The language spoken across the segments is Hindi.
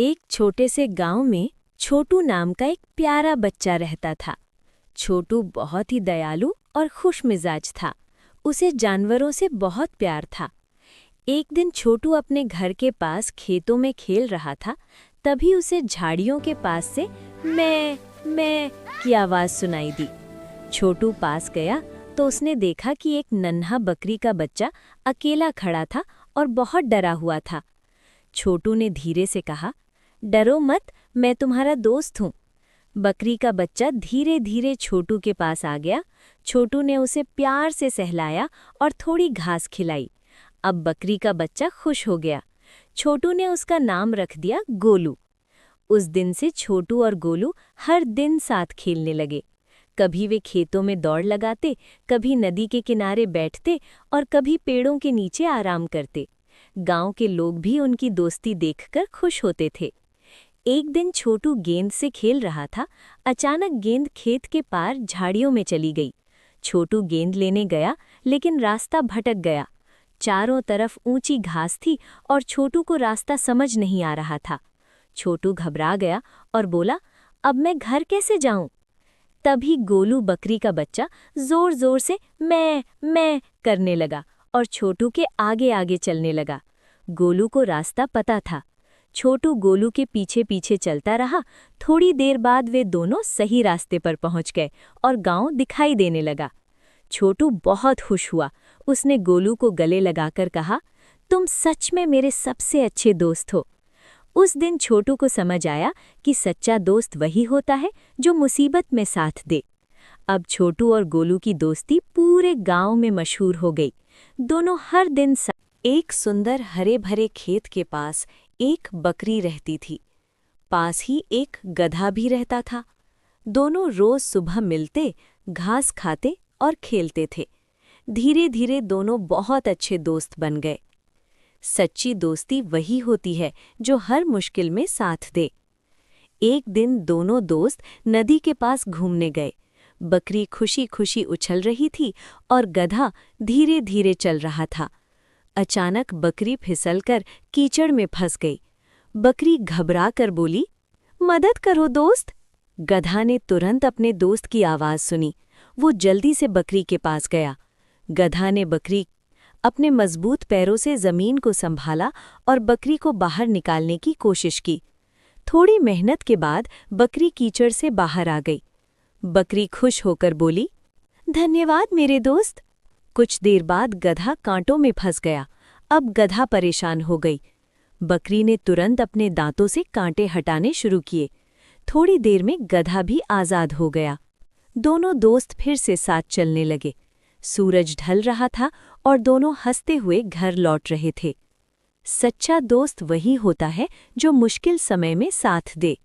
एक छोटे से गांव में छोटू नाम का एक प्यारा बच्चा रहता था। छोटू बहुत ही दयालु और खुशमिजाज था। उसे जानवरों से बहुत प्यार था। एक दिन छोटू अपने घर के पास खेतों में खेल रहा था, तभी उसे झाड़ियों के पास से मैं की आवाज़ सुनाई दी। छोटू पास गया तो उसने देखा कि एक नन्हा बकरी का बच्चा अकेला खड़ा था और बहुत डरा हुआ था। छोटू ने धीरे से कहा, डरो मत, मैं तुम्हारा दोस्त हूँ। बकरी का बच्चा धीरे धीरे छोटू के पास आ गया। छोटू ने उसे प्यार से सहलाया और थोड़ी घास खिलाई। अब बकरी का बच्चा खुश हो गया। छोटू ने उसका नाम रख दिया गोलू। उस दिन से छोटू और गोलू हर दिन साथ खेलने लगे। कभी वे खेतों में दौड़ लगाते, कभी नदी के किनारे बैठते और कभी पेड़ों के नीचे आराम करते। गांव के लोग भी उनकी दोस्ती देखकर खुश होते थे। एक दिन छोटू गेंद से खेल रहा था। अचानक गेंद खेत के पार झाड़ियों में चली गई। छोटू गेंद लेने गया, लेकिन रास्ता भटक गया। चारों तरफ ऊंची घास थी और छोटू को रास्ता समझ नहीं आ रहा था। छोटू घबरा गया और बोला, अब मैं घर कैसे जाऊं? तभी गोलू बकरी का बच्चा जोर जोर से मैं करने लगा और छोटू के आगे आगे चलने लगा। गोलू को रास्ता पता था। छोटू गोलू के पीछे पीछे चलता रहा। थोड़ी देर बाद वे दोनों सही रास्ते पर पहुंच गए और गांव दिखाई देने लगा। छोटू बहुत खुश हुआ। उसने गोलू को गले लगाकर कहा, तुम सच में मेरे सबसे अच्छे दोस्त हो। उस दिन छोटू को समझ आया कि सच्चा दोस्त वही होता है जो मुसीबत में साथ दे। अब छोटू और गोलू की दोस्ती पूरे गांव में मशहूर हो गई। दोनों हर दिन एक सुंदर हरे भरे खेत के पास एक बकरी रहती थी। पास ही एक गधा भी रहता था। दोनों रोज सुबह मिलते, घास खाते और खेलते थे। धीरे धीरे दोनों बहुत अच्छे दोस्त बन गए। सच्ची दोस्ती वही होती है जो हर मुश्किल में साथ दे। एक दिन दोनों दोस्त नदी के पास घूमने गए। बकरी खुशी खुशी उछल रही थी और गधा धीरे धीरे चल रहा था। अचानक बकरी फिसलकर कीचड़ में फंस गई। बकरी घबरा कर बोली, मदद करो दोस्त। गधा ने तुरंत अपने दोस्त की आवाज़ सुनी। वो जल्दी से बकरी के पास गया। गधा ने बकरी अपने मजबूत पैरों से जमीन को संभाला और बकरी को बाहर निकालने की कोशिश की। थोड़ी मेहनत के बाद बकरी कीचड़ से बाहर आ गई। बकरी खुश होकर बोली, धन्यवाद मेरे दोस्त। कुछ देर बाद गधा कांटों में फंस गया। अब गधा परेशान हो गई। बकरी ने तुरंत अपने दांतों से कांटे हटाने शुरू किए। थोड़ी देर में गधा भी आज़ाद हो गया। दोनों दोस्त फिर से साथ चलने लगे। सूरज ढल रहा था और दोनों हंसते हुए घर लौट रहे थे। सच्चा दोस्त वही होता है जो मुश्किल समय में साथ दे।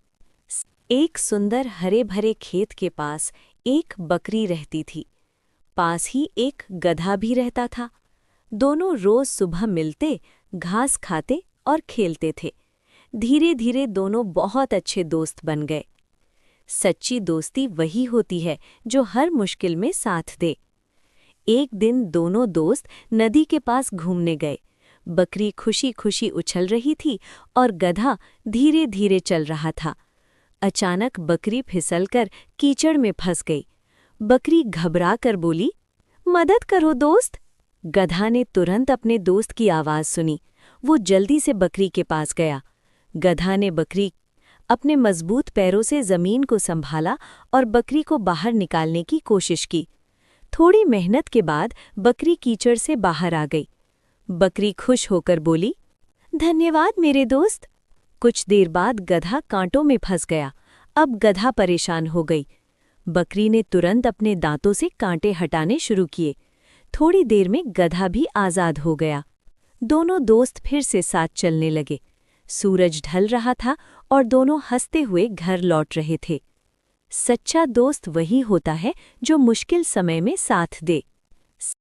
एक सुंदर हरे भरे खेत के पास एक बकरी रहती थी। पास ही एक गधा भी रहता था। दोनों रोज सुबह मिलते, घास खाते और खेलते थे। धीरे धीरे दोनों बहुत अच्छे दोस्त बन गए। सच्ची दोस्ती वही होती है जो हर मुश्किल में साथ दे। एक दिन दोनों दोस्त नदी के पास घूमने गए। बकरी खुशी खुशी उछल रही थी और गधा धीरे धीरे चल रहा था। अचानक बकरी फिसलकर कीचड़ में फंस गई। बकरी घबरा कर बोली, मदद करो दोस्त। गधा ने तुरंत अपने दोस्त की आवाज़ सुनी। वो जल्दी से बकरी के पास गया। गधा ने बकरी अपने मजबूत पैरों से जमीन को संभाला और बकरी को बाहर निकालने की कोशिश की। थोड़ी मेहनत के बाद बकरी कीचड़ से बाहर आ गई। बकरी खुश होकर बोली, धन्यवाद मेरे दोस्त। कुछ देर बाद गधा कांटों में फंस गया। अब गधा परेशान हो गई। बकरी ने तुरंत अपने दांतों से कांटे हटाने शुरू किए। थोड़ी देर में गधा भी आज़ाद हो गया। दोनों दोस्त फिर से साथ चलने लगे। सूरज ढल रहा था और दोनों हंसते हुए घर लौट रहे थे। सच्चा दोस्त वही होता है जो मुश्किल समय में साथ दे।